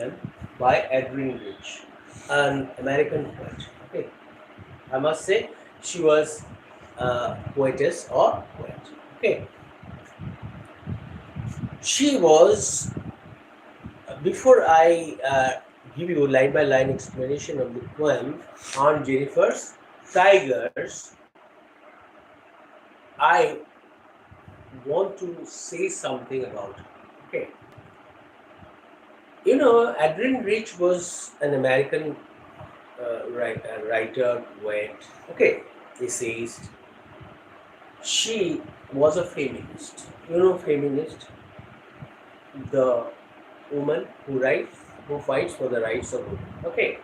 poem by Adrienne Rich, an American poet. Okay, I must say she was a poetess or poet. Okay, she was. Before I give you line by line explanation of the poem on Jennifer's tigers, I want to say something about it. Okay. You know, Adrienne Rich was an American writer, poet, okay, essayist. She was a feminist. You know, feminist, the woman who fights for the rights of women. Okay,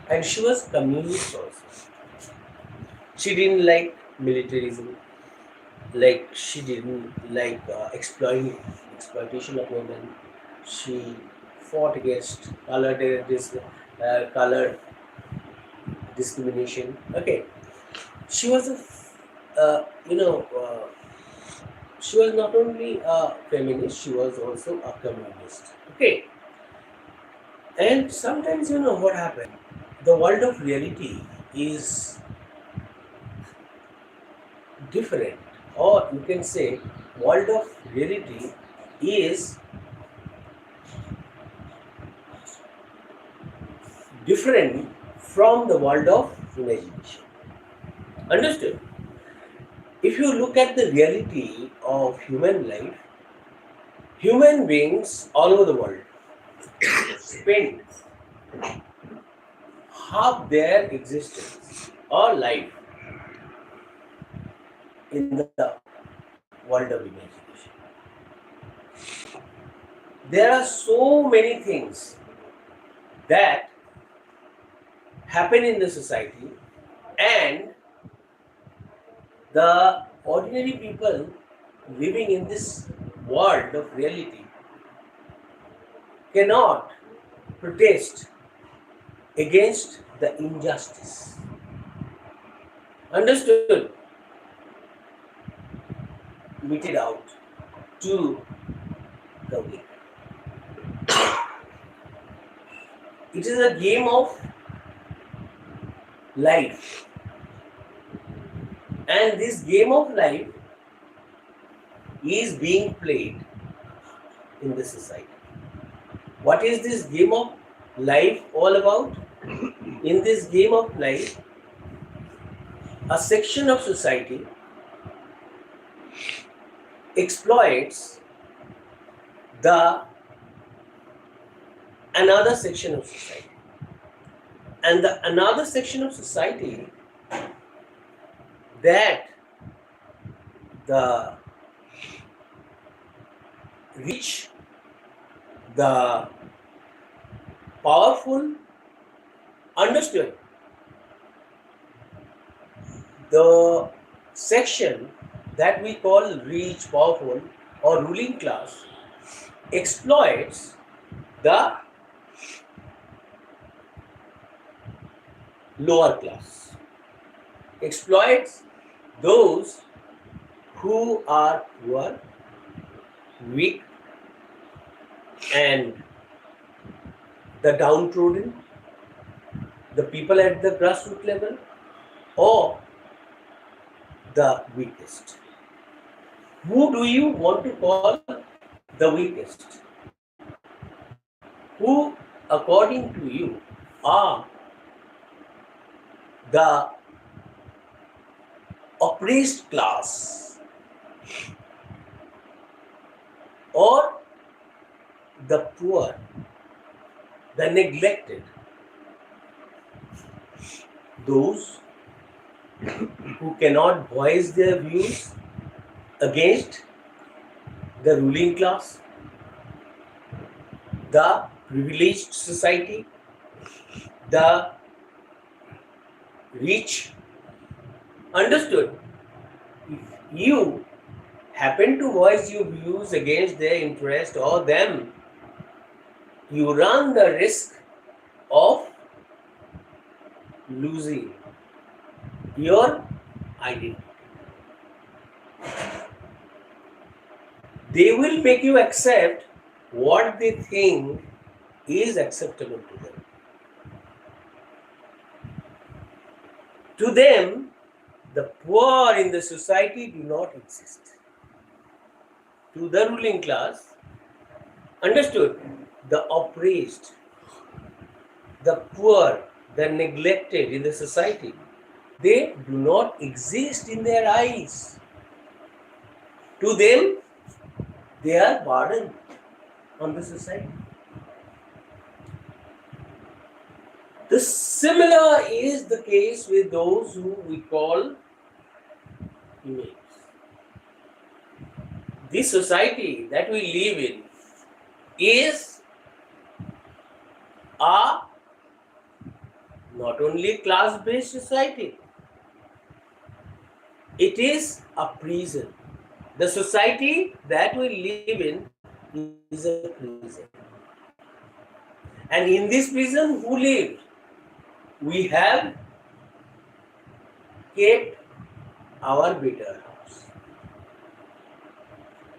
and she was communist also. She didn't like militarism, like she didn't like exploitation of women. She fought against colored discrimination. Okay, she was you know, she was not only a feminist, she was also a communist. Okay, and sometimes you know what happened. The world of reality is different, or you can say, world of reality is different from the world of imagination. Understood? If you look at the reality of human life, human beings all over the world spend half their existence or life in the world of imagination. There are so many things that happen in the society, and the ordinary people living in this world of reality cannot protest against the injustice. Understood? Meted out to the weak. It is a game of life, and this game of life is being played in the society. What is this game of life all about? In this game of life, a section of society exploits the another section of society, and the another section of society that the rich, the powerful, understood, the section that we call rich, powerful, or ruling class exploits the lower class, exploits those who are poor, weak, and the downtrodden, the people at the grassroots level, or the weakest. Who do you want to call the weakest? Who, according to you, are the oppressed class, or the poor, the neglected, those who cannot voice their views against the ruling class, the privileged society, the rich? Understood? If you happen to voice your views against their interest or them, you run the risk of losing your identity. They will make you accept what they think is acceptable to them. To them, the poor in the society do not exist. To the ruling class, understood, the oppressed, the poor, the neglected in the society, they do not exist in their eyes. To them, they are burden on the society. The similar is the case with those who we call females. This society that we live in is a not only class-based society, it is a prison. The society that we live in is a prison. And in this prison, who lived? We have kept our better house.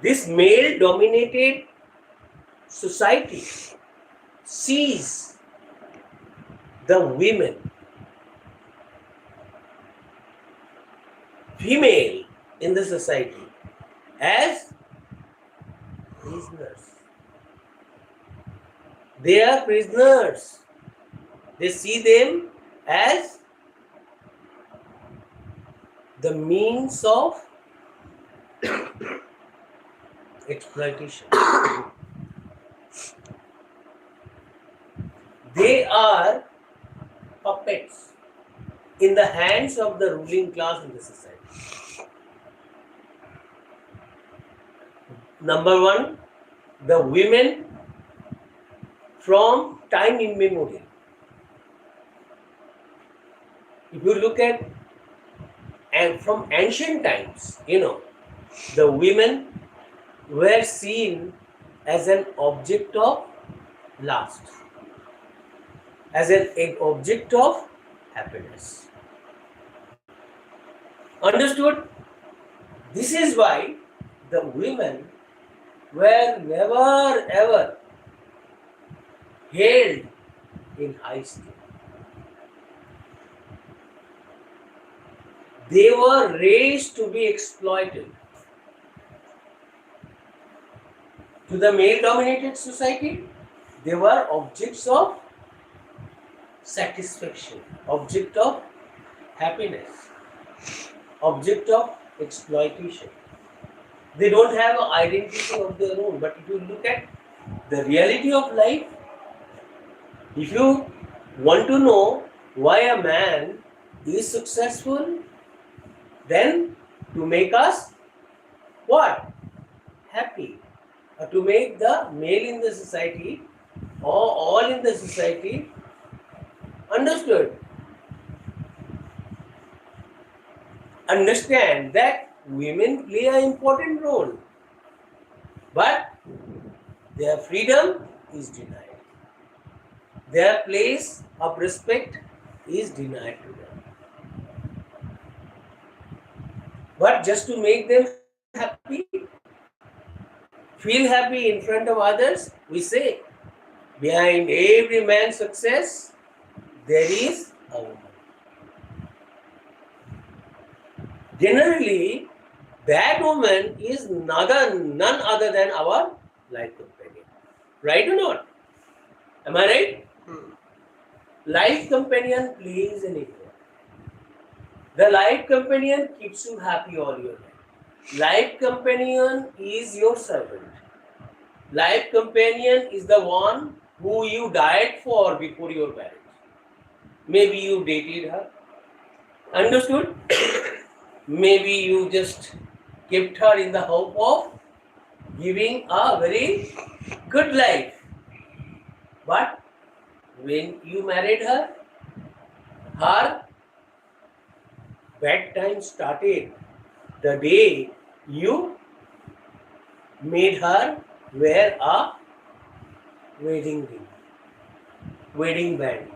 This male-dominated society sees the women, female in the society, as prisoners. They are prisoners. They see them as the means of exploitation. They are puppets in the hands of the ruling class in the society. Number one, the women from time immemorial. If you look at, and from ancient times, the women were seen as an object of lust, as an object of happiness. Understood? This is why the women were never ever held in high esteem. They were raised to be exploited. To the male-dominated society, they were objects of satisfaction, object of happiness, object of exploitation. They don't have an identity of their own. But if you look at the reality of life, if you want to know why a man is successful, then to make us what? Happy. Or to make the male in the society or all in the society understood. Understand that women play an important role, but their freedom is denied. Their place of respect is denied to them. But just to make them happy, feel happy in front of others, we say, behind every man's success, there is a woman. Generally, that woman is none other than our life companion. Right or not? Am I right? Life companion plays an role. The life companion keeps you happy all your life. Life companion is your servant. Life companion is the one who you died for before your marriage. Maybe you dated her. Understood? Maybe you just kept her in the hope of giving a very good life. But when you married her, her bad time started the day you made her wear a wedding ring, wedding band.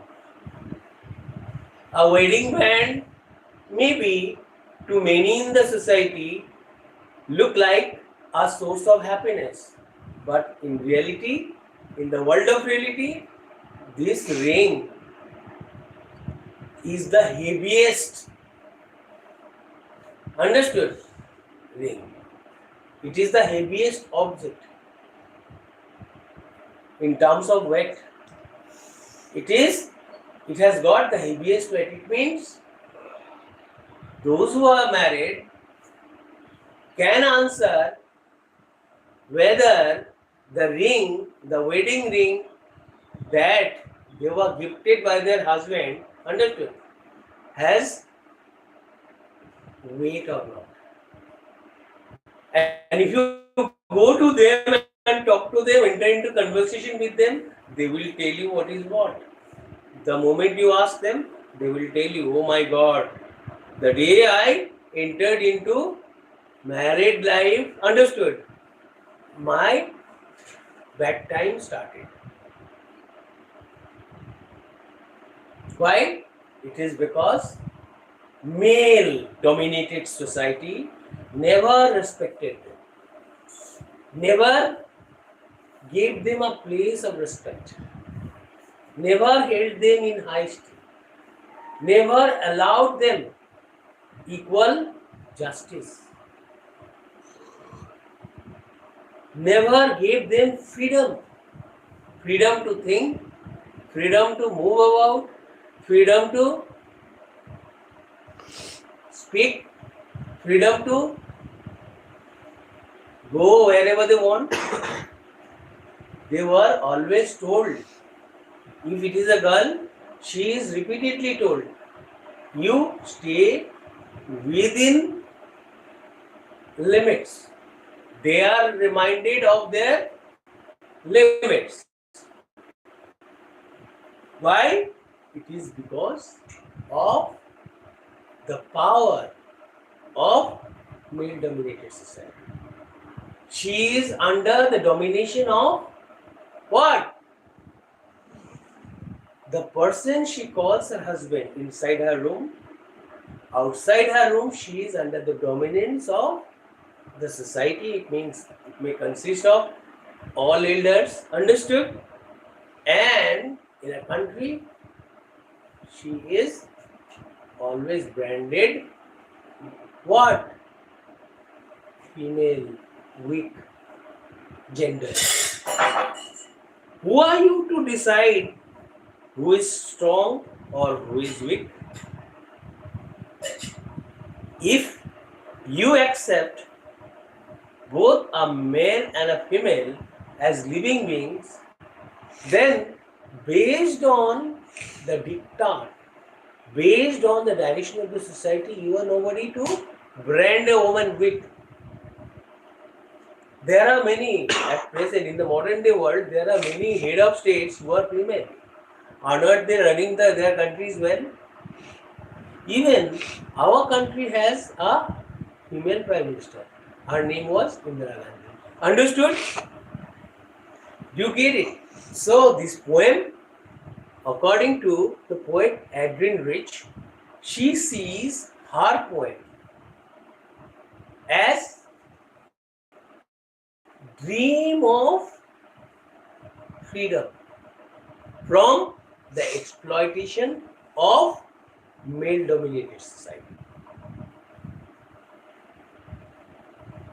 A wedding band maybe to many in the society look like a source of happiness, but in reality In the world of reality, this ring is the heaviest, understood, ring. It is the heaviest object in terms of weight. It has got the heaviest weight. It means those who are married can answer whether the ring, the wedding ring that they were gifted by their husband, understood, has weight or not. And if you go to them and talk to them, enter into conversation with them, they will tell you what is what. The moment you ask them, they will tell you, oh my God, the day I entered into married life, understood, my bad time started. Why? It is because male dominated society never respected them, never gave them a place of respect, never held them in high esteem, never allowed them equal justice, never gave them freedom to think, freedom to move about, freedom to speak, freedom to go wherever they want. They were always told, if it is a girl, she is repeatedly told, you stay within limits. They are reminded of their limits. Why? It is because of the power of male-dominated society. She is under the domination of what? The person she calls her husband inside her room. Outside her room, she is under the dominance of the society. It means it may consist of all elders, understood? And in a country, she is always branded what? Female, weak, gender. Who are you to decide who is strong or who is weak? If you accept both a male and a female as living beings, then based on the diktat, based on the direction of the society, you are nobody to brand a woman weak. There are many, at present in the modern day world, there are many head of states who are female. Are not they running their countries well? Even our country has a female prime minister. Her name was Indira Gandhi. Understood? You get it? So this poem, according to the poet Adrienne Rich, she sees her poem as dream of freedom from the exploitation of male-dominated society.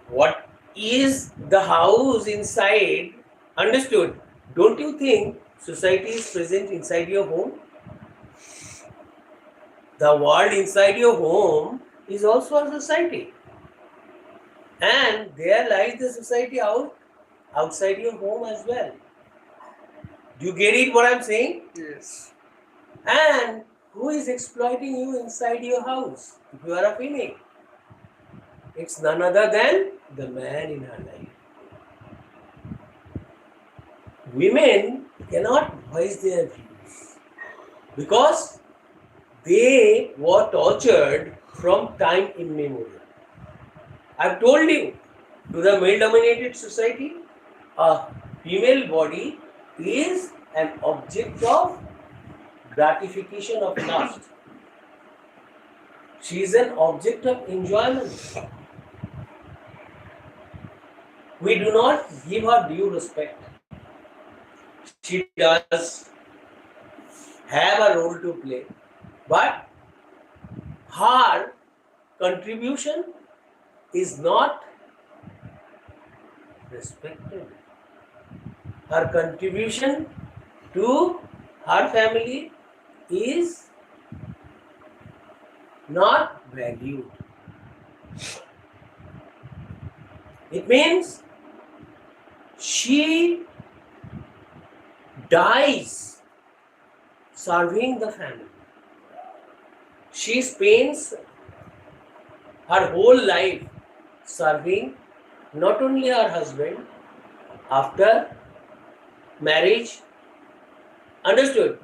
What is the house inside? Understood? Don't you think society is present inside your home? The world inside your home is also a society. And there lies the society outside your home as well. Do you get it what I'm saying? Yes. And who is exploiting you inside your house? If you are a female, it's none other than the man in her life. Women cannot voice their views because they were tortured from time immemorial. I've told you, to the male-dominated society, a female body is an object of gratification of lust. She is an object of enjoyment. We do not give her due respect. She does have a role to play, but her contribution is not respected. Her contribution to her family is not valued. It means she dies serving the family. She spends her whole life serving not only her husband after marriage. Understood?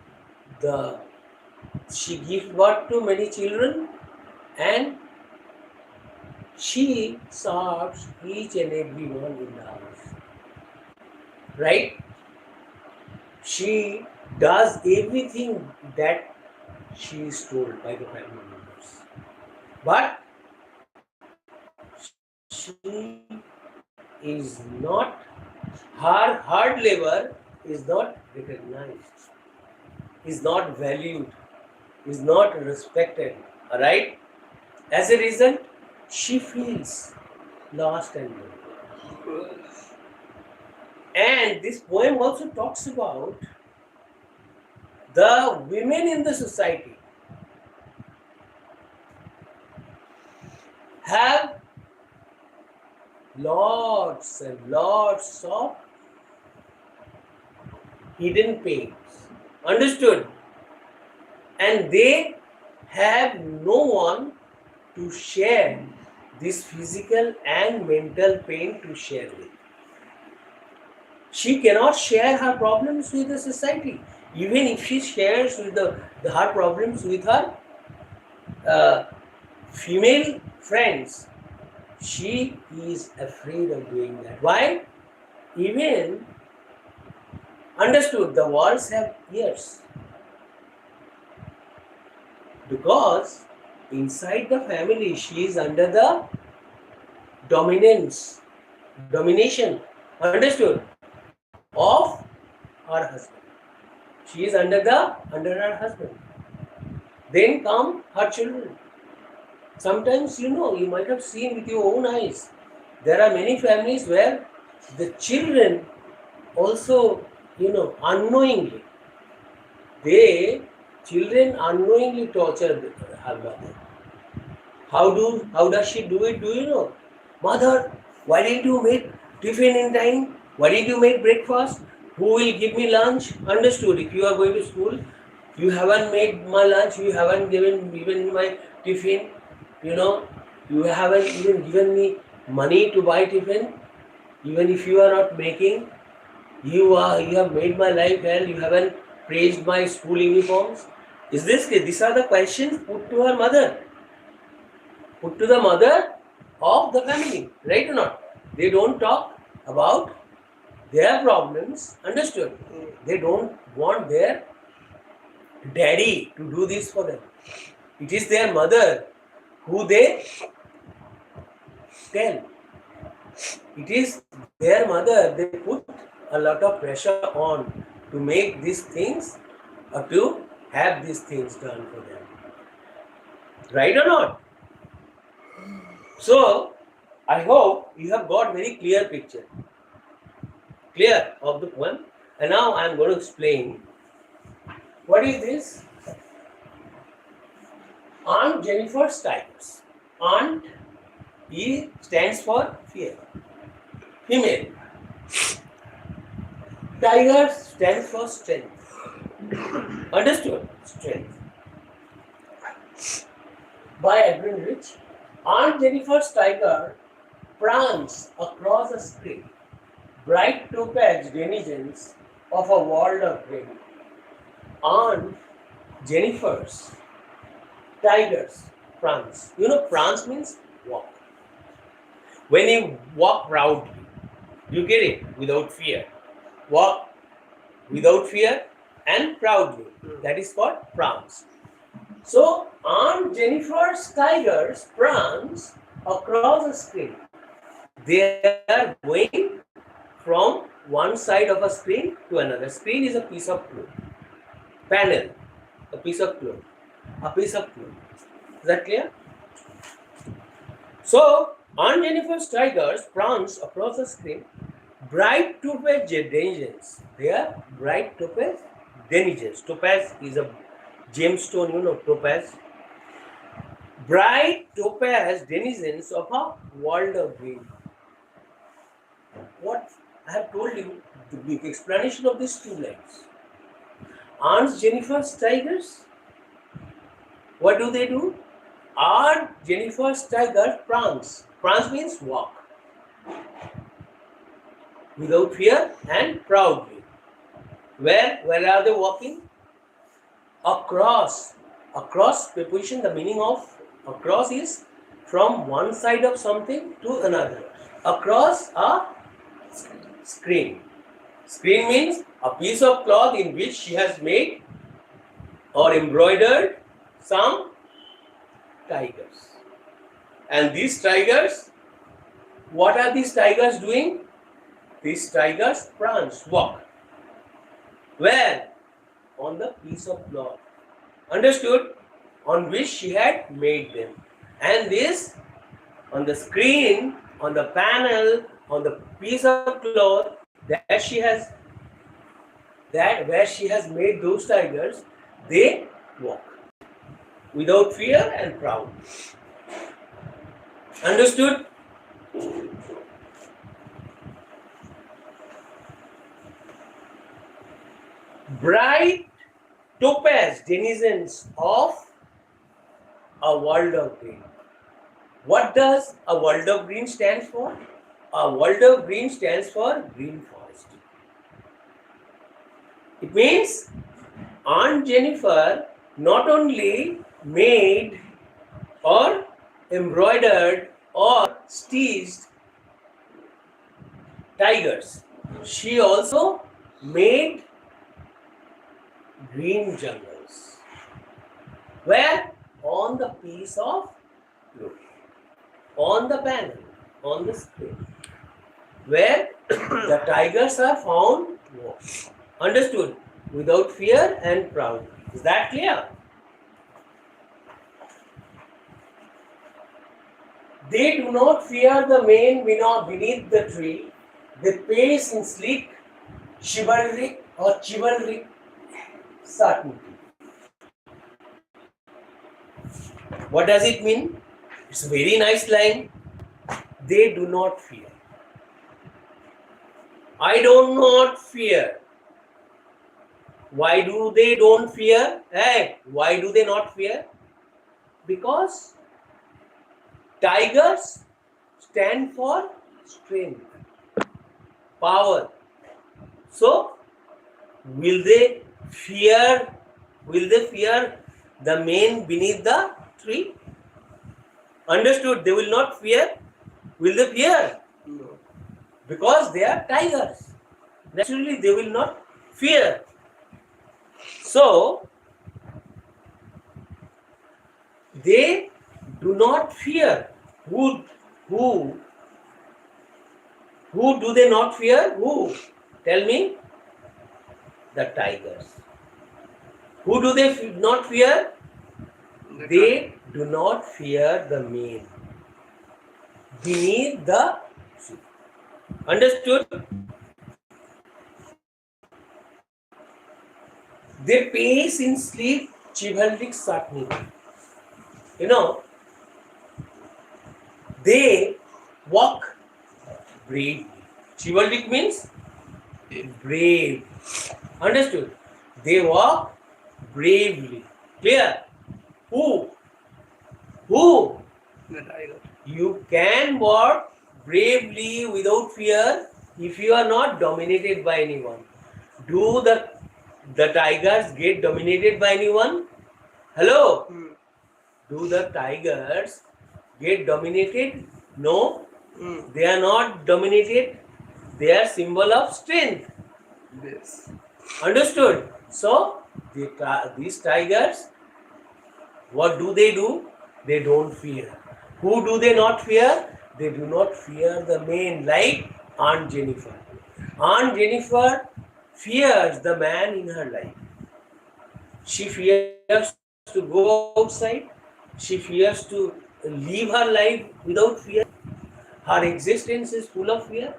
She gives birth to many children and she serves each and every one in the house. Right? She does everything that she is told by the family members. But she is not, her hard labor is not recognized, is not valued, is not respected. Alright? As a result, she feels lost and lonely. And this poem also talks about the women in the society have lots and lots of hidden pains. Understood? And they have no one to share this physical and mental pain to share with. She cannot share her problems with the society. Even if she shares with her problems with her female friends, she is afraid of doing that. Why? Even, understood, the walls have ears. Because inside the family, she is under the domination, understood, of her husband. She is under her husband. Then come her children. Sometimes, you might have seen with your own eyes, there are many families where the children also, unknowingly, children unknowingly torture her mother. How does she do it? Do you know? Mother, why didn't you make tiffin in time? Why didn't you make breakfast? Who will give me lunch? Understood. If you are going to school, you haven't made my lunch, you haven't given even my tiffin, you haven't even given me money to buy tiffin. Even if you are not making, you have made my life hell, you haven't praised my school uniforms. These are the questions put to her mother. Put to the mother of the family, right or not? They don't talk about their problems, understood? They don't want their daddy to do this for them. It is their mother who they tell. It is their mother, they put a lot of pressure on to make these things or to have these things done for them. Right or not? So, I hope you have got very clear picture. Clear of the poem. And now I am going to explain what is this. Aunt Jennifer's Tigers. Aunt, E stands for fear. Female. Tiger stands for strength. Understood? Strength. By Adrienne Rich. Aunt Jennifer's tiger prance across a screen. Bright topaz denizens of a world of grey. Aunt Jennifer's tigers prance. Prance means walk. When you walk proudly, you get it, without fear. Walk without fear and proudly. That is called prance. So, Aunt Jennifer's tigers prance across the screen. They are going from one side of a screen to another. Screen is a piece of cloth. Panel, a piece of cloth. A piece of cloth. Is that clear? So, Aunt Jennifer's tigers prance across the screen. Bright topaz denizens. They are bright topaz denizens. Topaz is a gemstone, you know, topaz. Bright topaz denizens of a world of green. What I have told you, the big explanation of these two lines. Aunt Jennifer's tigers, what do? Aunt Jennifer's tigers prance. Prance means walk. Without fear and proudly. Where are they walking? Across. Across preposition, the meaning of across is from one side of something to another. Across a screen. Screen means a piece of cloth in which she has made or embroidered some tigers. And these tigers, what are these tigers doing? These tigers prance, walk. Where? On the piece of cloth. Understood? On which she had made them. And this, on the screen, on the panel, on the piece of cloth, where she has made those tigers, they walk. Without fear and proud. Understood? Bright topaz denizens of a world of green. What does a world of green stand for? A world of green stands for green forest. It means Aunt Jennifer not only made or embroidered or stitched tigers, she also made green jungles. Where? On the piece of cloth, on the panel, on the screen, where the tigers are found. Understood? Without fear and proud. Is that clear? They do not fear the man beneath the tree. They pace in sleek, chivalric certainty. What does it mean? It's a very nice line. They do not fear. I do not fear. Why do they don't fear? Hey, why do they not fear? Because tigers stand for strength, power. So, will they fear the man beneath the tree? Understood? They will not fear. Will they fear? No. Because they are tigers. Naturally, they will not fear. So, they do not fear. Who do they not fear? Who? Tell me. The tigers. Who do they not fear? They do not fear the man beneath the tree. Understood? They pace in sleep chivalric certainty. You know, they walk bravely. Chivalric means brave. Understood? They walk bravely. Clear? Who? The tiger. You can walk bravely without fear if you are not dominated by anyone. Do the tigers get dominated by anyone? Hello? Do the tigers get dominated? No. They are not dominated. They are symbol of strength. Yes. Understood? So, these tigers, what do? They don't fear. Who do they not fear? They do not fear the man like Aunt Jennifer. Aunt Jennifer fears the man in her life. She fears to go outside. She fears to live her life without fear. Her existence is full of fear.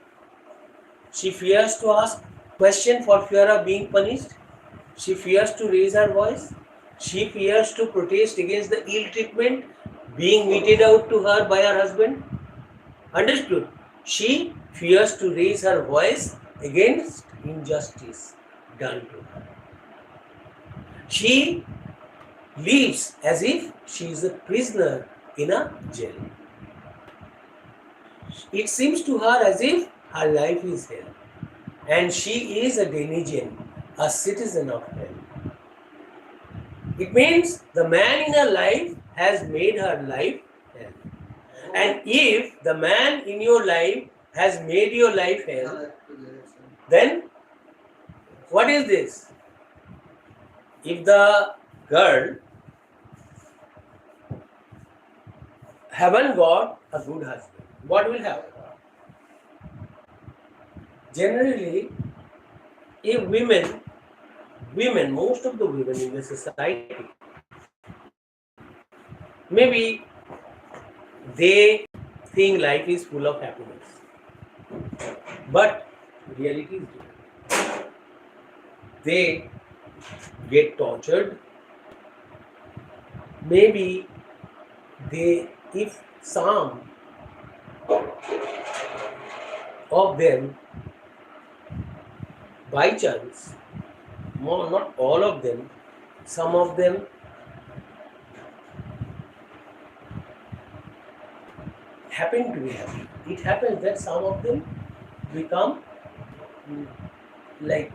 She fears to ask question for fear of being punished. She fears to raise her voice. She fears to protest against the ill treatment being meted out to her by her husband. Understood? She fears to raise her voice against injustice done to her. She lives as if she is a prisoner in a jail. It seems to her as if her life is hell, and she is a Denizen, a citizen of hell. It means the man in her life has made her life hell. And if the man in your life has made your life hell, then what is this? If the girl haven't got a good husband, what will happen? Generally, if women, most of the women in the society, maybe they think life is full of happiness. But reality is different. They get tortured. Maybe if some of them, by chance, not all of them, some of them happen to be happy. It happens that some of them become like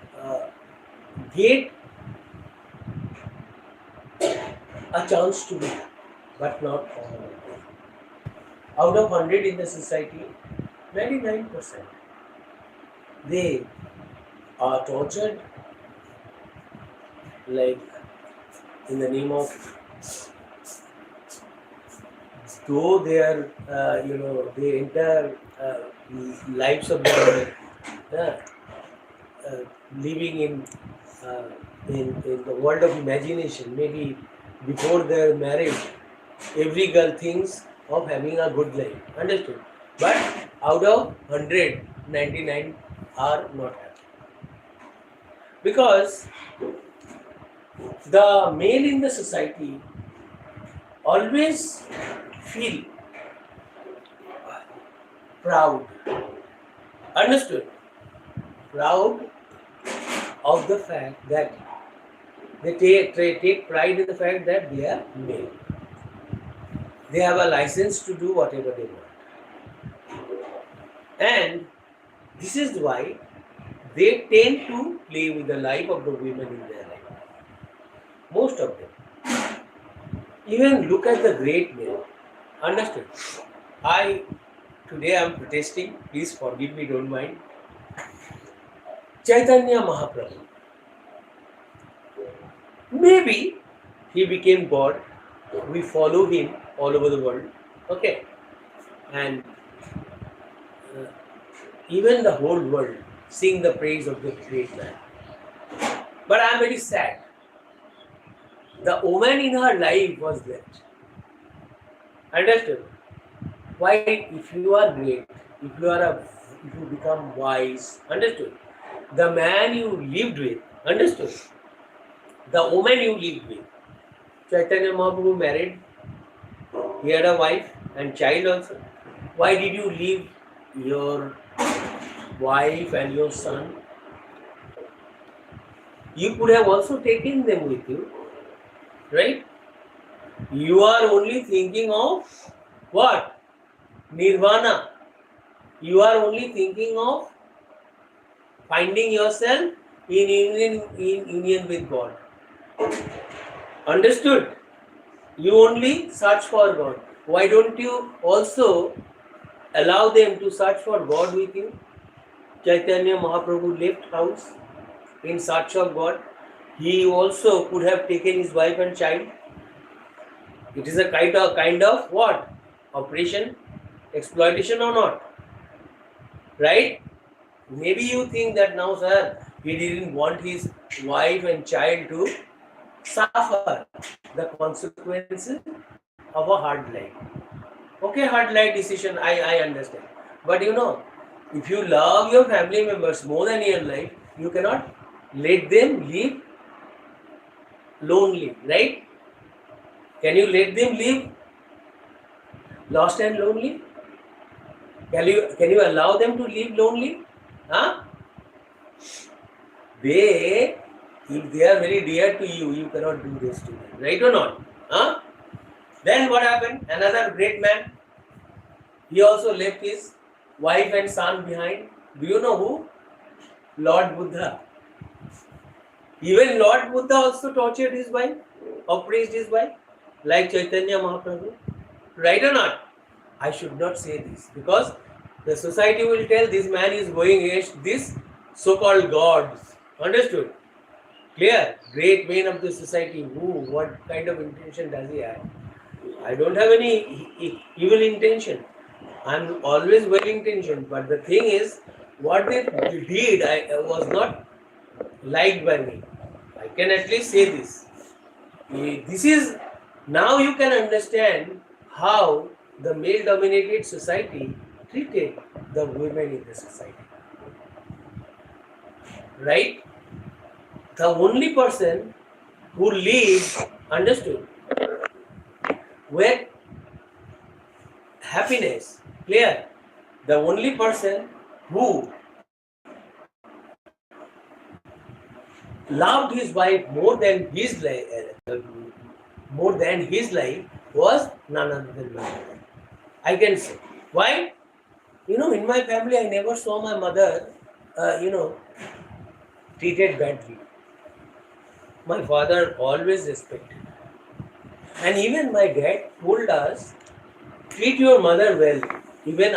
get a chance to be happy, but not all of them. Out of 100 in the society, 99% they are tortured, like in the name of, though they are the entire lives of their living in the world of imagination. Maybe before their marriage, every girl thinks of having a good life. Understood? But out of 100, 99 are not happy. Because the male in the society always feel proud. Understood? Proud of the fact that they take pride in the fact that they are male. They have a license to do whatever they want. And this is why they tend to play with the life of the women in their life. Most of them. Even look at the great male. Understood? Today I am protesting. Please forgive me, don't mind. Chaitanya Mahaprabhu. Maybe he became God. We follow him all over the world. Okay. And even the whole world sing the praise of the great man. But I am very sad. The woman in her life was left. Understood? Why, if you are great, if you become wise, understood? The man you lived with, understood? The woman you lived with. Chaitanya Mahaprabhu married. He had a wife and child also. Why did you leave your wife and your son? You could have also taken them with you, right? You are only thinking of what? Nirvana. You are only thinking of finding yourself in union with God. Understood? You only search for God. Why don't you also allow them to search for God with you? Chaitanya Mahaprabhu left house in search of God. He also could have taken his wife and child. It is a kind of what? Operation? Exploitation or not? Right? Maybe you think that now, sir, he didn't want his wife and child to suffer the consequences of a hard life. Okay, hard life decision, I understand. But if you love your family members more than your life, you cannot let them live lonely, right? Can you let them live lost and lonely? Can you allow them to live lonely? Huh? If they are very dear to you, you cannot do this to them, right or not? Huh? Then what happened? Another great man, he also left his wife and son behind. Do you know who? Lord Buddha. Even Lord Buddha also tortured his wife, oppressed his wife, like Chaitanya Mahaprabhu. Right or not? I should not say this because the society will tell this man is going against this so-called gods. Understood? Clear? Great man of the society. Who? What kind of intention does he have? I don't have any evil intention. I'm always well intentioned. But the thing is, what they did was not liked by me. I can at least say this. This is, now you can understand how the male-dominated society treated the women in the society. Right? The only person who lived, understood, with happiness, clear, the only person who loved his wife more than his life was none other than my mother. I can say. Why? In my family, I never saw my mother, treated badly. My father always respected. And even my dad told us, treat your mother well, even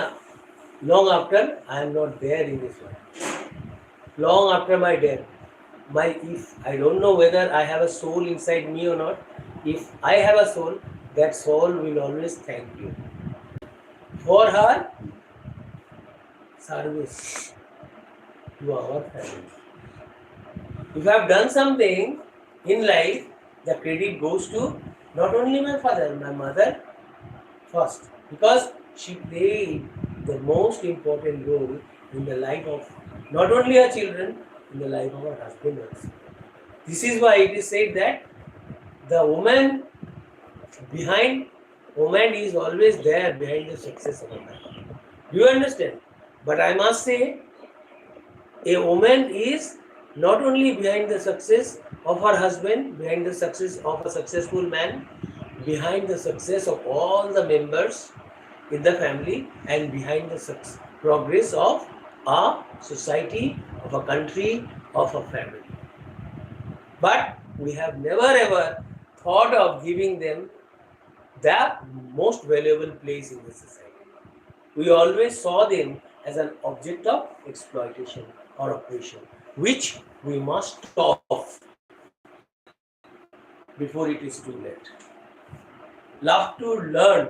long after I am not there in this life. Long after my death. If I don't know whether I have a soul inside me or not, if I have a soul, that soul will always thank you for her service to our family. If I have done something in life, the credit goes to not only my father, my mother first, because she played the most important role in the life of not only her children, in the life of her husband also. This is why it is said that the woman is always there behind the success of a man. Do you understand? But I must say, a woman is not only behind the success of her husband, behind the success of a successful man, behind the success of all the members in the family, and behind the progress of a society, of a country, of a family. But we have never ever thought of giving them the most valuable place in the society. We always saw them as an object of exploitation or oppression, which we must stop before it is too late. Love to learn,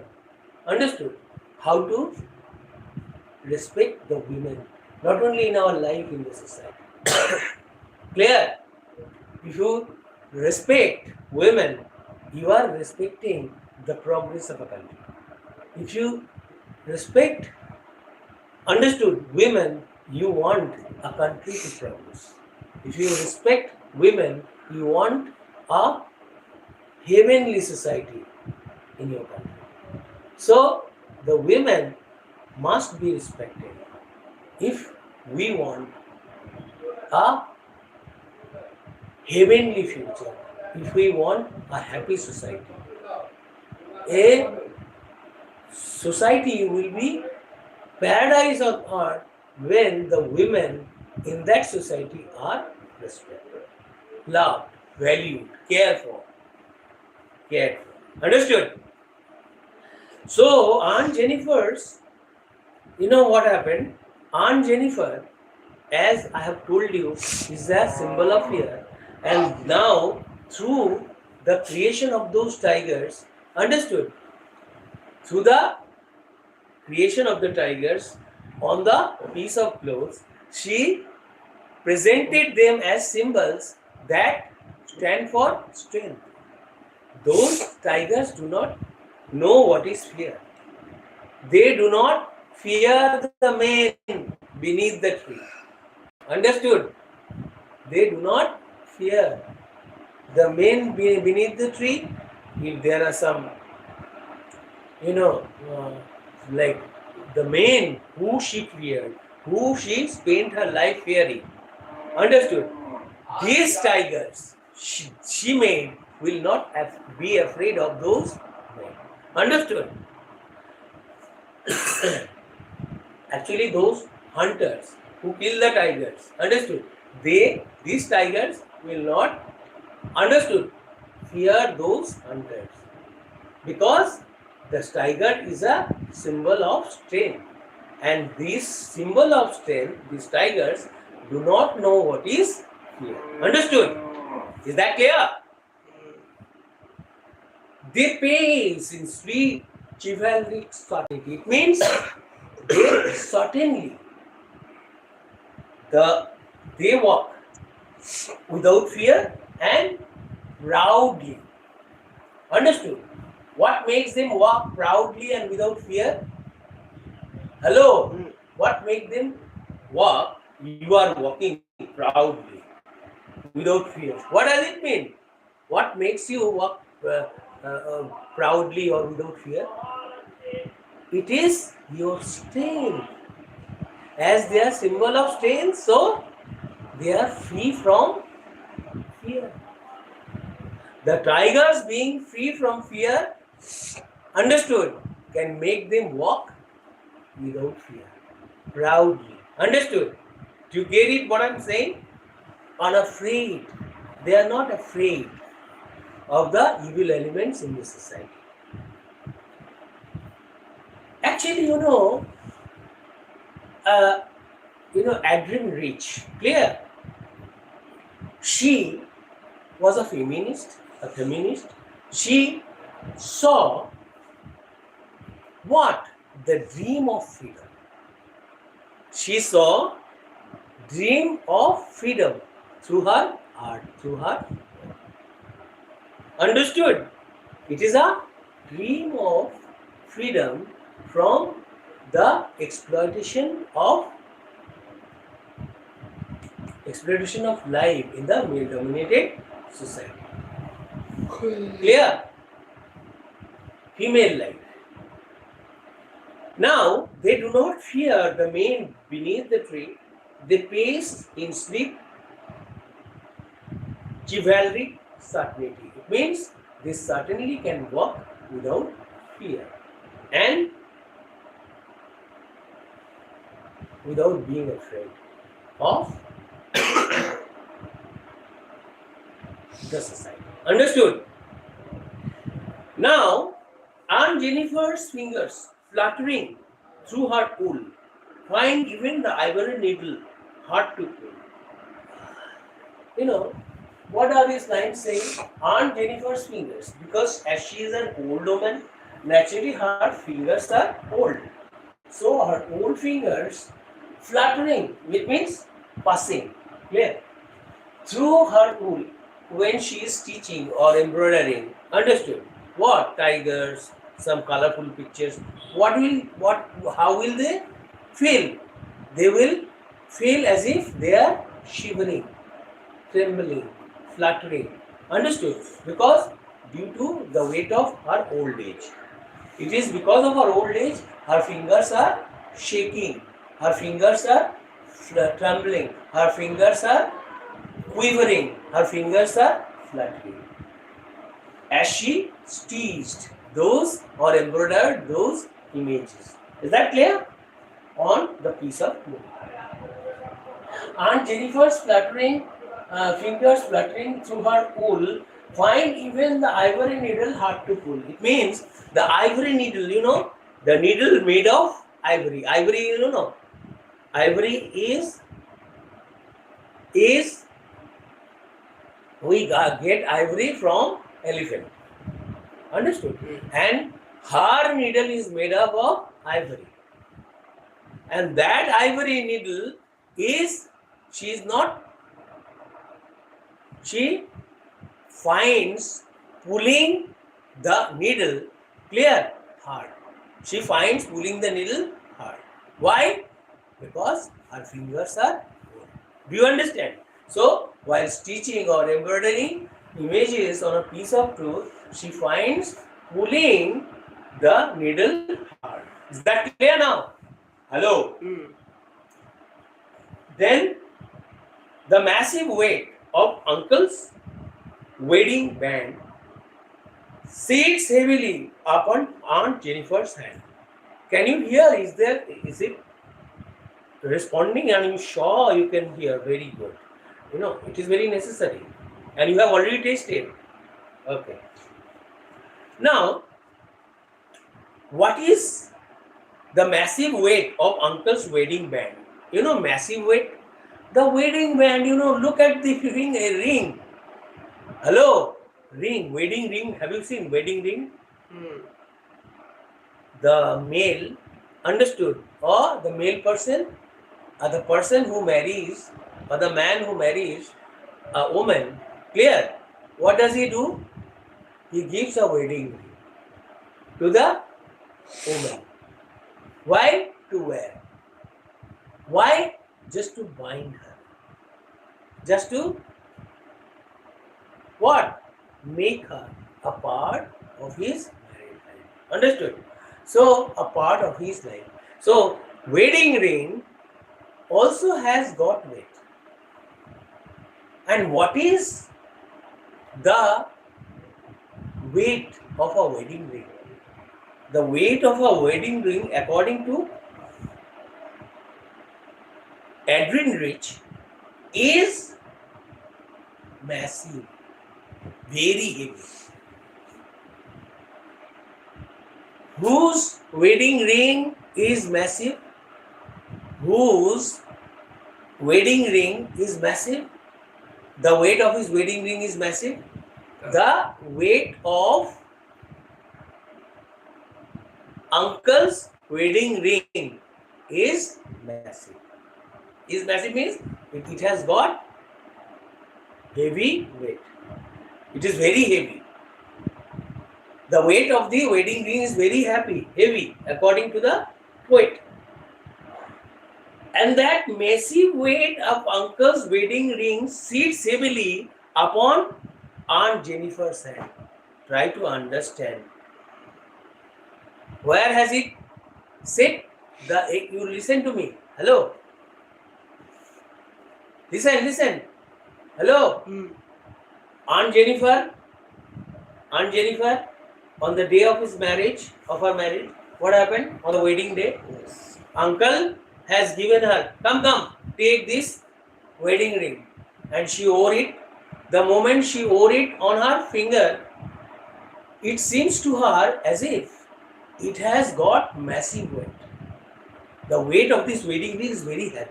understood, how to respect the women, not only in our life, in the society. Clear? If you respect women, you are respecting the progress of a country. If you respect, understood, women, you want a country to progress. If you respect women, you want a heavenly society in your country. So, the women must be respected if we want a heavenly future, if we want a happy society. A society will be paradise on earth when the women in that society are respected, loved, valued, cared for. Understood? So, Aunt Jennifer's, what happened? Aunt Jennifer, as I have told you, is a symbol of fear. And now, through the creation of those tigers, understood? Through the creation of the tigers on the piece of clothes, She presented them as symbols that stand for strength. Those tigers do not know what is fear. They do not fear the man beneath the tree. Understood? They do not fear the men beneath the tree. If there are some, like the men who she feared, who she spent her life fearing. Understood? These tigers she made will not be afraid of those men. Understood? Actually, those hunters who kill the tigers, understood? These tigers will not, understood, fear those hunters, because the tiger is a symbol of strength, and this symbol of strength, these tigers do not know what is fear. Understood? Is that clear? They pace in sweet chivalric certainty. It means they certainly they walk without fear and proudly. Understood? What makes them walk proudly and without fear? Hello? What makes them walk? You are walking proudly without fear. What does it mean? What makes you walk proudly or without fear? It is your strength. As they are symbol of strength, so they are free from fear. The tigers being free from fear, understood, can make them walk without fear, proudly. Understood? Do you get it what I'm saying? Unafraid. They are not afraid of the evil elements in the society. Actually, Adrienne Rich, clear? She was a feminist. She saw what? The dream of freedom. She saw dream of freedom through her art, through her. Understood? It is a dream of freedom from the exploitation of life in the male-dominated society. Clear? Female life. Now, they do not fear the man beneath the tree. They pace in sleep, chivalric certainty. It means they certainly can walk without fear and without being afraid of the society. Understood? Now, Aunt Jennifer's fingers fluttering through her wool find even the ivory needle hard to pull. What are these lines saying? Aunt Jennifer's fingers, because as she is an old woman, naturally her fingers are old. So her old fingers fluttering, which means passing, clear, through her wool when she is stitching or embroidering. Understood? What? Tigers, some colorful pictures. How will they feel? They will feel as if they are shivering, trembling, fluttering. Understood? Because due to the weight of her old age. It is because of her old age, her fingers are shaking, her fingers are trembling, her fingers are quivering, her fingers are fluttering. As she stitched those or embroidered those images. Is that clear? On the piece of wood. Aunt Jennifer's fingers fluttering through her wool find even the ivory needle hard to pull. It means the ivory needle, the needle made of ivory. Ivory, ivory is we get ivory from elephant. Understood? And her needle is made up of ivory. And that ivory needle is she is not, she finds pulling the needle clear hard. She finds pulling the needle hard. Why? Because her fingers are cold. Do you understand? So while stitching or embroidering images on a piece of cloth, she finds pulling the needle hard. Is that clear now? Hello. Then the massive weight of uncle's wedding band sits heavily upon Aunt Jennifer's hand. Can you hear? Is it responding? And you sure you can hear? Very good. It is very necessary. And you have already tasted. Okay. Now, what is the massive weight of uncle's wedding band? Massive weight? The wedding band, look at the ring, a ring. Hello? Ring, wedding ring. Have you seen wedding ring? The male, understood, or the male person, or the person who marries, or the man who marries a woman, clear? What does he do? He gives a wedding ring to the woman. Why? To wear. Why? Just to bind her. Just to what? Make her a part of his married life. Understood? So, a part of his life. So, wedding ring also has got weight. And what is the weight of a wedding ring? The weight of a wedding ring, according to Adrienne, is massive, very heavy. Whose wedding ring is massive? Whose wedding ring is massive? The weight of his wedding ring is massive. The weight of uncle's wedding ring is massive. Is massive means it has got heavy weight. It is very heavy. The weight of the wedding ring is very heavy, according to the poet. And that massive weight of uncle's wedding ring sits heavily upon Aunt Jennifer's hand. Try to understand. Where has it sit? You listen to me. Hello. Listen. Hello. Aunt Jennifer, on the day of her marriage, what happened on the wedding day? Yes. Uncle has given her, come, take this wedding ring. And she wore it. The moment she wore it on her finger, it seems to her as if it has got massive weight. The weight of this wedding ring is very heavy.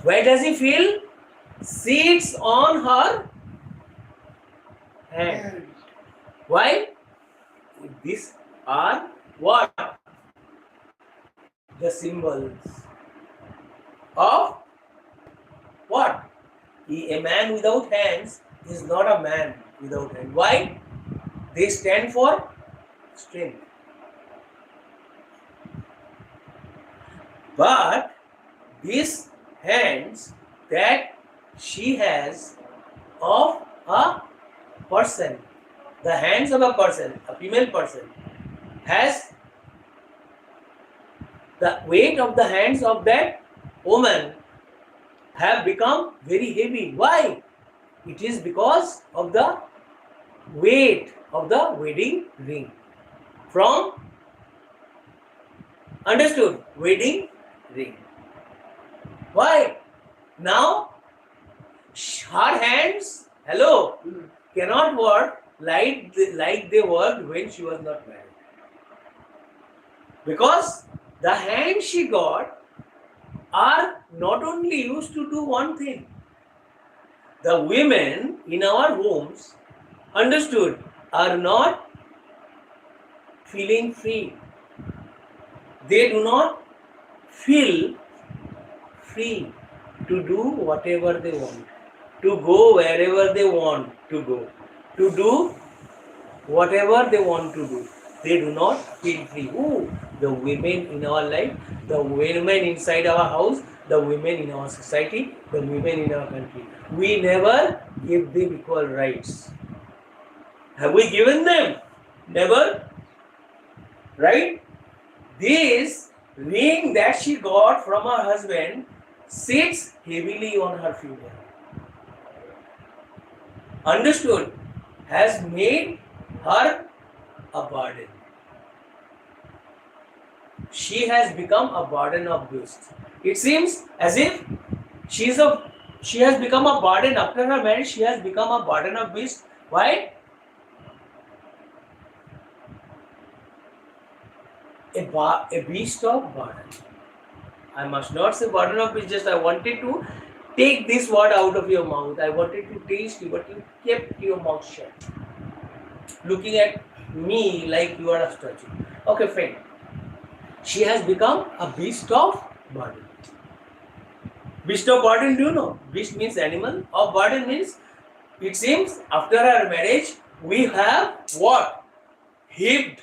Where does he feel? Sits on her hand. Why? These are what? The symbols of what? A man without hands is not a man without hands. Why? They stand for strength. But these hands that she has of a person, the hands of a person, a female person, has the weight of the hands of that woman have become very heavy. Why? It is because of the weight of the wedding ring. From, understood, wedding ring. Why? Now, her hands, hello, cannot work like they worked when she was not married. Because the hands she got are not only used to do one thing. The women in our homes, understood, are not feeling free. They do not feel free to do whatever they want, to go wherever they want to go, to do whatever they want to do. They do not feel free. Who? The women in our life, the women inside our house, the women in our society, the women in our country. We never give them equal rights. Have we given them? Never. Right? This ring that she got from her husband sits heavily on her finger. Understood? Has made her a burden. She has become a burden of beast. It seems as if she has become a burden after her marriage. She has become a burden of beast. Why? A beast of burden. I must not say burden of beast. Just I wanted to take this word out of your mouth. I wanted to taste you, but you kept your mouth shut, looking at me like you are a statue. Okay, fine. She has become a beast of burden. Beast of burden, do you know? Beast means animal. Of burden means, it seems after her marriage, we have what? Hipped.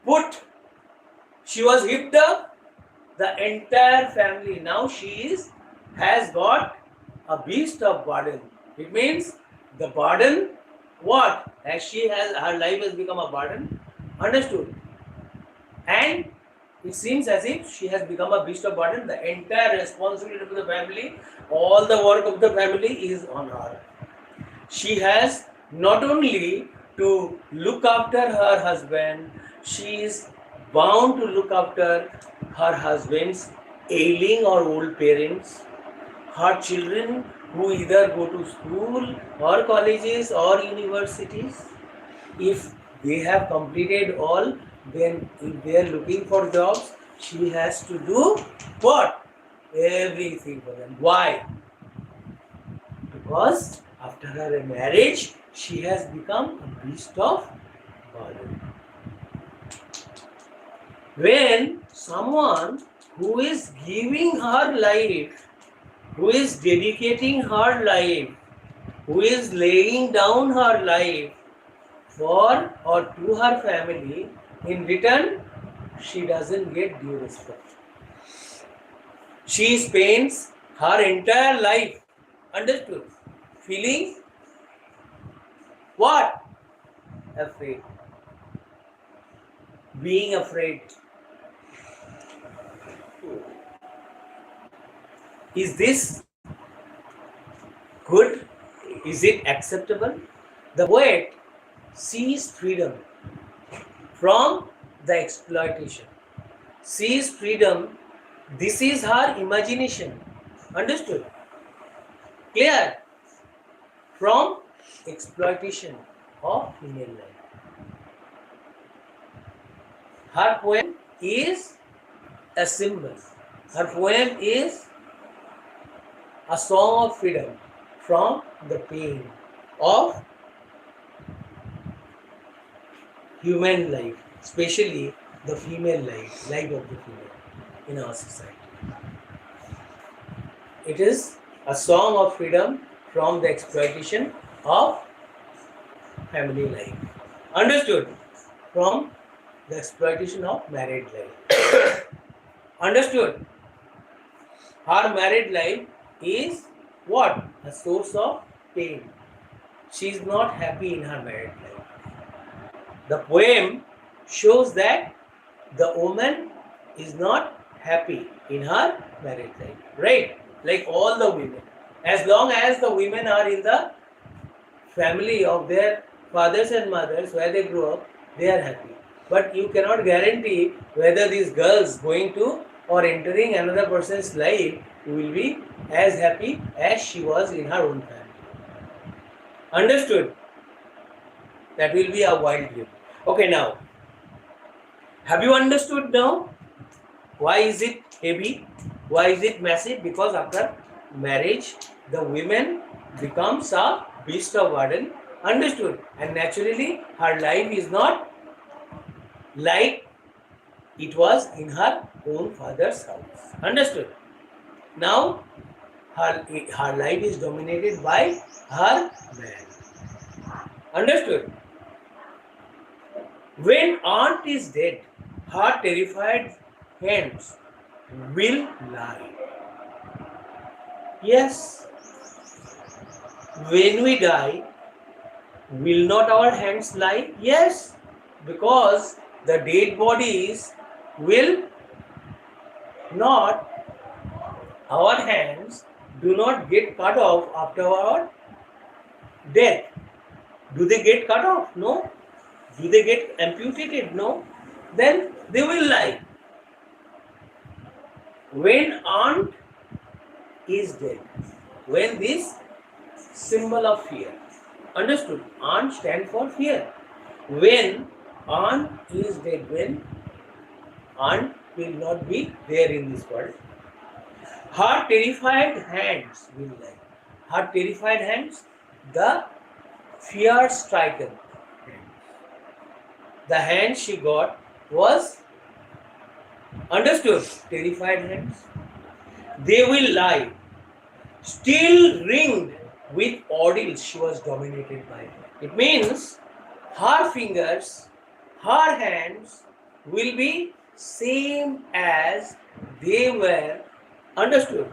Put. She was hipped up. The entire family. Now she has got a beast of burden. It means the burden, what? As she has, her life has become a burden. Understood? And it seems as if she has become a beast of burden. The entire responsibility of the family, all the work of the family is on her. She has not only to look after her husband, she is bound to look after her husband's ailing or old parents, her children who either go to school or colleges or universities. If they have completed all, then if they are looking for jobs, she has to do what? Everything for them. Why? Because after her marriage, she has become a beast of burden. When someone who is giving her life, who is dedicating her life, who is laying down her life for or to her family, in return, she doesn't get due respect. She spends her entire life, understood, feeling what? Afraid. Being afraid. Is this good? Is it acceptable? The poet sees freedom from the exploitation. Sees freedom. This is her imagination. Understood? Clear? From exploitation of female life. Her poem is a symbol. Her poem is a song of freedom from the pain of human life, especially the female life of the female in our society. It is a song of freedom from the exploitation of family life. Understood? From the exploitation of married life. Understood? Her married life is what? A source of pain. She is not happy in her married life. The poem shows that the woman is not happy in her married life. Right? Like all the women. As long as the women are in the family of their fathers and mothers where they grew up, they are happy. But you cannot guarantee whether these girls going to or entering another person's life will be as happy as she was in her own family. Understood? That will be a wild dream. Okay, now, have you understood now? Why is it heavy? Why is it massive? Because after marriage, the women becomes a beast of burden. Understood? And naturally, her life is not like it was in her own father's house. Understood? Now her life is dominated by her man. Understood? When aunt is dead, her terrified hands will lie. Yes, when we die, will not our hands lie? Yes, because the dead bodies will not, our hands do not get cut off after our death. Do they get cut off? No. Do they get amputated? No. Then they will lie. When aunt is dead, when this symbol of fear, understood? Aunt stand for fear. When aunt is dead, when aunt will not be there in this world, her terrified hands will lie. Her terrified hands, the fear stricken hands. The hand she got was, understood, terrified hands. They will lie, still ringed with ordeals she was dominated by. It means her fingers, her hands will be same as they were, understood,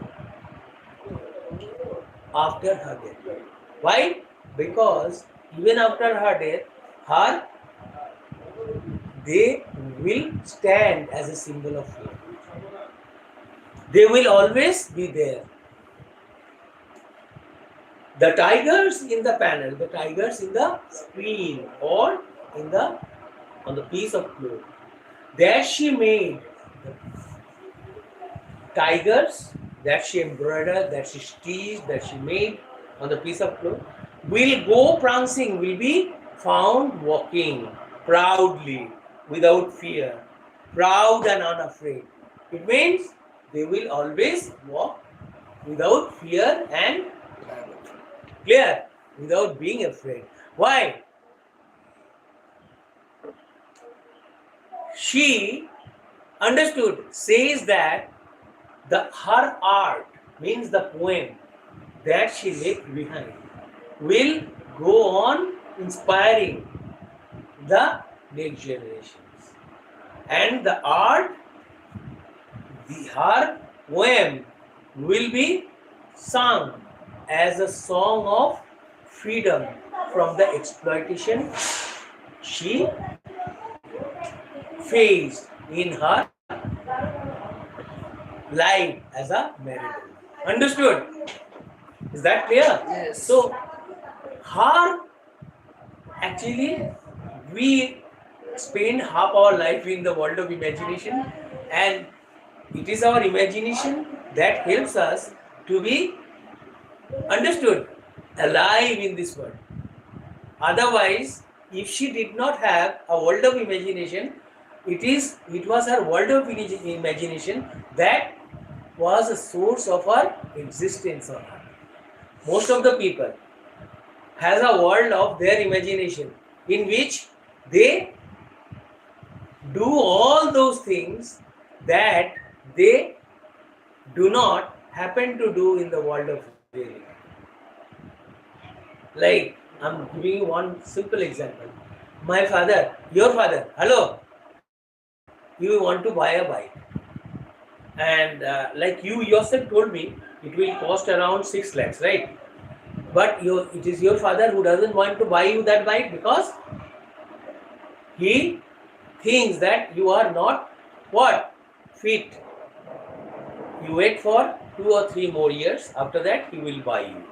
after her death. Why? Because even after her death, they will stand as a symbol of fear. They will always be there. The tigers in the panel, the tigers in the screen or on the piece of cloth that she made, tigers that she embroidered, that she stitched, that she made on the piece of cloth, will go prancing, will be found walking proudly, without fear, proud and unafraid. It means they will always walk without fear and clear, without being afraid. Why? She understood, says that her art, means the poem that she left behind, will go on inspiring the next generations. And the art, her poem will be sung as a song of freedom from the exploitation she faced in her life as a married woman. Understood? Is that clear? Yes. So, her, actually, we spend half our life in the world of imagination, and it is our imagination that helps us to be, understood, alive in this world. Otherwise, if she did not have a world of imagination, it was her world of imagination that was a source of her existence on earth. Most of the people has a world of their imagination in which they do all those things that they do not happen to do in the world of reality. Like, I'm giving you one simple example. My father, your father, hello, you want to buy a bike. And like you yourself told me, it will cost around 6 lakhs, right? But it is your father who doesn't want to buy you that bike because he thinks that you are not what? Fit. You wait for 2 or 3 more years. After that, he will buy you.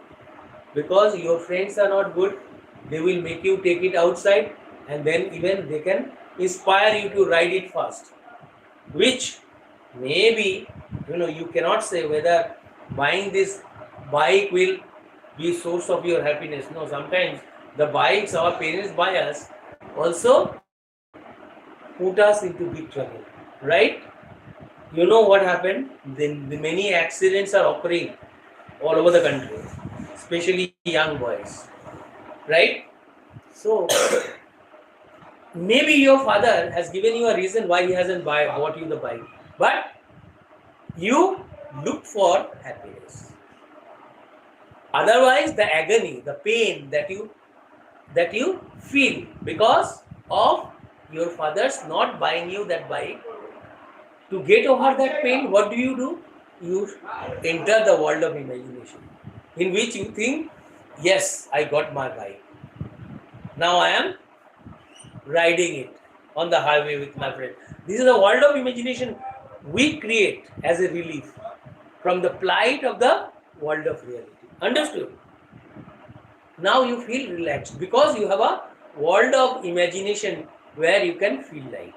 Because your friends are not good, they will make you take it outside, and then even they can inspire you to ride it fast. Which maybe, you cannot say whether buying this bike will be source of your happiness. No, sometimes the bikes our parents buy us also put us into big trouble, right? You know what happened? The many accidents are occurring all over the country, especially young boys, right? So maybe your father has given you a reason why he hasn't bought you the bike, but you look for happiness. Otherwise, the agony, the pain that you feel because of your father's not buying you that bike, to get over that pain, what do? You enter the world of imagination, in which you think, yes, I got my bike. Now I am riding it on the highway with my friend. This is the world of imagination we create as a relief from the plight of the world of reality. Understood? Now you feel relaxed because you have a world of imagination where you can feel light.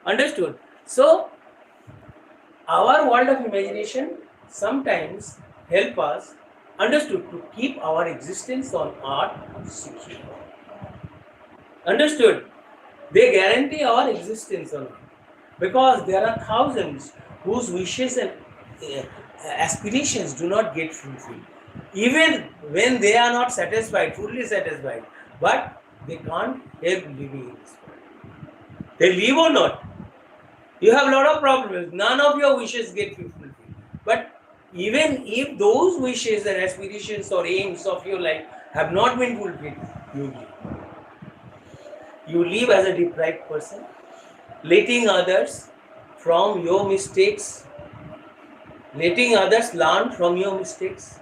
Understood? So our world of imagination sometimes help us, understood, to keep our existence on earth secure. Understood? They guarantee our existence on earth because there are thousands whose wishes and aspirations do not get fulfilled, even when they are not satisfied, fully satisfied, but they can't help living in this world. They live or not. You have a lot of problems. None of your wishes get fulfilled. But even if those wishes and aspirations or aims of your life have not been fulfilled, you live. You live as a deprived person, letting others from your mistakes, letting others learn from your mistakes.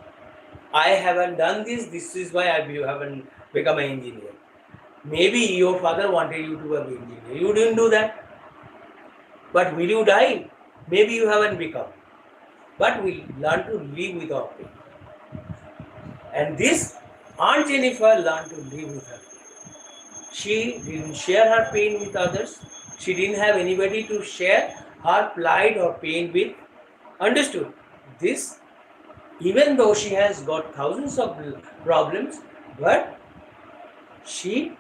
I haven't done this, this is why I haven't become an engineer. Maybe your father wanted you to be an engineer. You didn't do that. But will you die? Maybe you haven't become. But we learn to live with our pain. And this Aunt Jennifer learned to live with her pain. She didn't share her pain with others. She didn't have anybody to share her plight or pain with. Understood? This, even though she has got thousands of problems, but she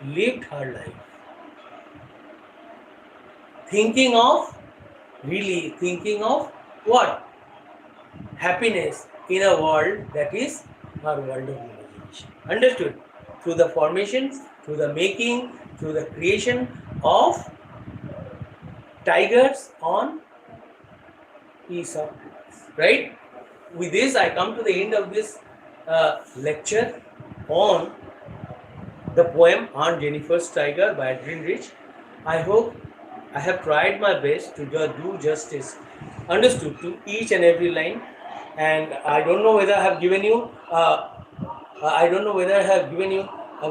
lived her life thinking of what? Happiness in a world that is our world of imagination. Understood? Through the formations, through the making, through the creation of tigers on piece of glass. Right? With this, I come to the end of this lecture on the poem Aunt Jennifer's Tiger by Adrienne. I hope I have tried my best to do justice, understood, to each and every line, and I don't know whether I have given you. A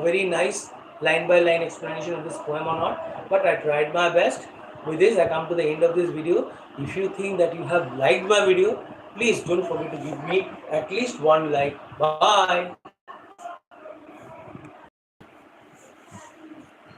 very nice line by line explanation of this poem or not, but I tried my best. With this, I come to the end of this video. If you think that you have liked my video, please don't forget to give me at least one like. Bye.